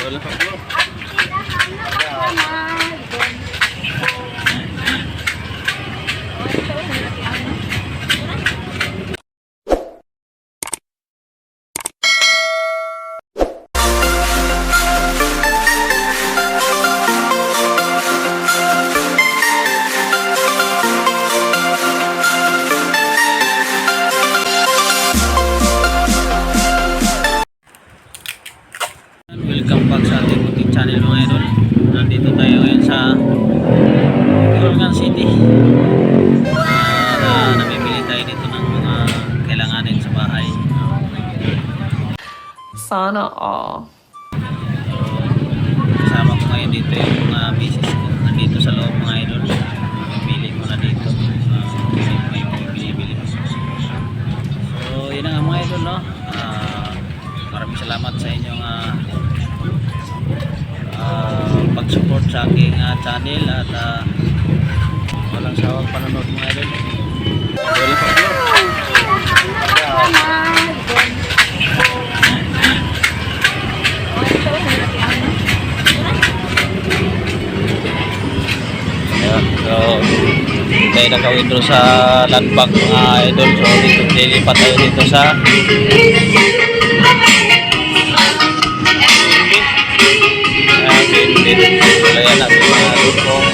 idol. Welcome back sa ating munting channel mga idol. Nandito tayo ngayon sa Yulgan City. Namimili tayo dito ng mga kailanganin sa bahay. Sana all. Kasama ko ngayon dito yung mga misis ko. Nandito sa loob mga idol. Pili mo na dito. Pili mo yung pinibili. So yun nga mga idol, no? Maraming salamat sa inyong pag-support sa aking channel at walang sawang panonood mga idol. So tayo naka-withdraw sa land bank mga idol. So dito lilipat tayo dito sa Kaya natin mga idol kung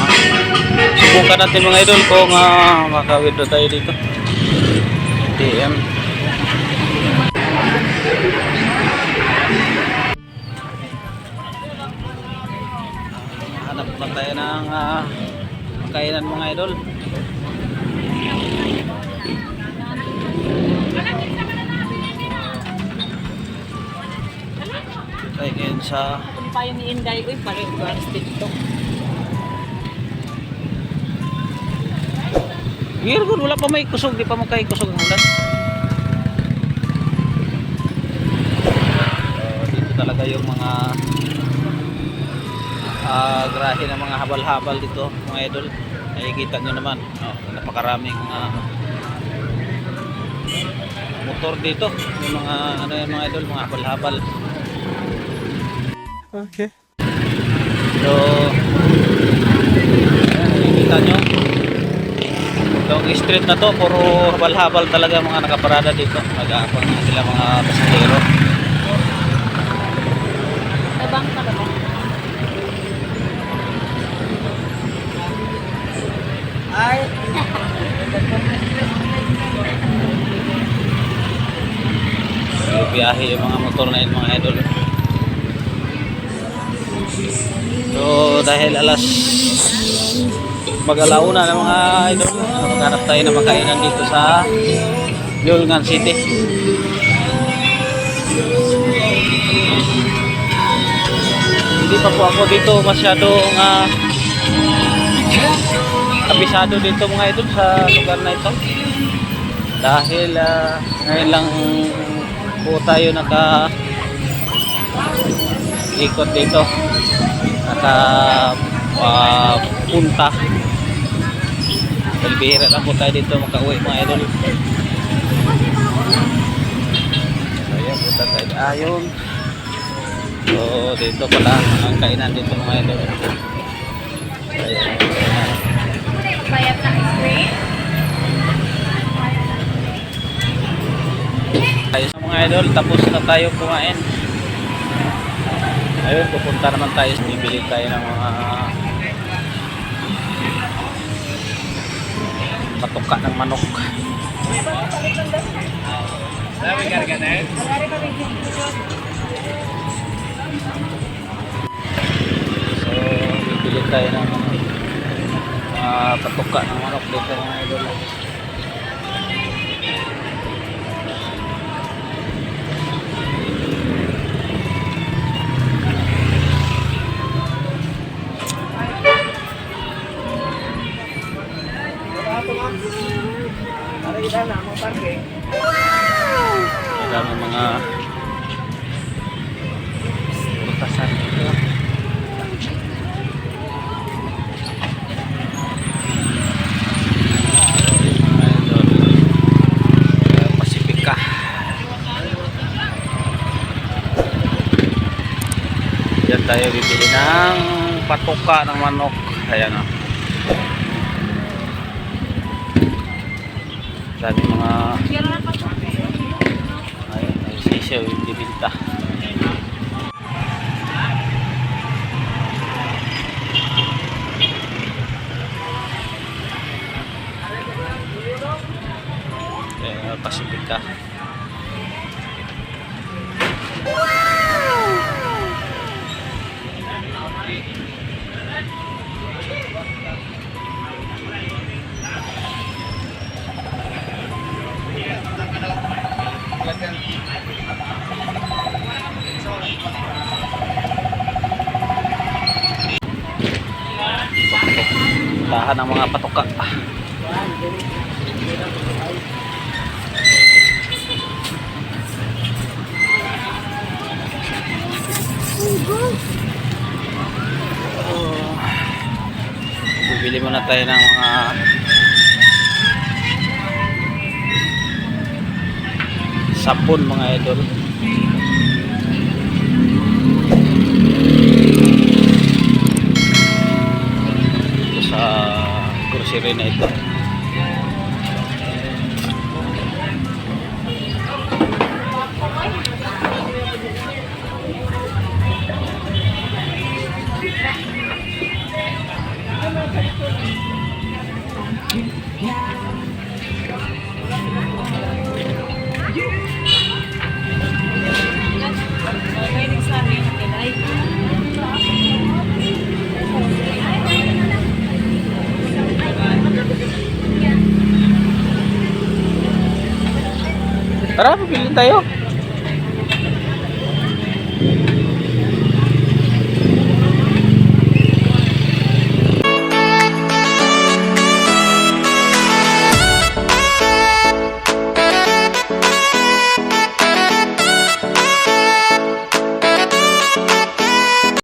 subukan natin mga idol kung maka-withdraw tayo dito ATM. Hanap lang tayo ng makainan mga idol. Tayo ngayon sa Payo ni Inday ko, pareho ko ang TikTok. Girgon, wala pa may kusog, di pa mo kay kusog ang ulan. Dito talaga yung mga grahe ng mga habal-habal dito mga idol. Nakikita nyo naman, napakaraming motor dito. Yung mga ano yung mga idol, mga habal-habal. Okay. So, nakikita nyo itong street na to, puro habal-habal talaga mga nakaparada dito. Mag-aapang na sila mga pasahero. Nabang ka ba? Ay! So, biyahe yung mga motor na yun mga idol. So dahil alas mag-alauna ng mga idol, maghanap tayo na makainan dito sa Yulgan City. Hindi pa po ako dito masyadong kabisado dito mga idol sa lugar na ito. Dahil ngayon lang po tayo ikot dito, punta. Bihira lang po tayo dito makauwi mga idol. Ayan, punta tayo ayon. So dito pala ang kainan dito mga idol. Ayan. Bayad ng screen? Tayo sa mga idol, tapos na tayo kumain. Ayun, pupunta naman tayo, bibili tayo ng mga patuka ng manok. So, bibili tayo ng patuka ng manok dito mga idol. Madami mga butasan dito. Diyan tayo bibili ng patuka ng manok. Ayan o. Dami mga ayun, ay sisiyaw yung bibinta. Pasipika. Tahan ng mga patuka. Bibili muna tayo ng mga sabon mga idol. Ito sa grocery na ito. Tara, pipiliin tayo.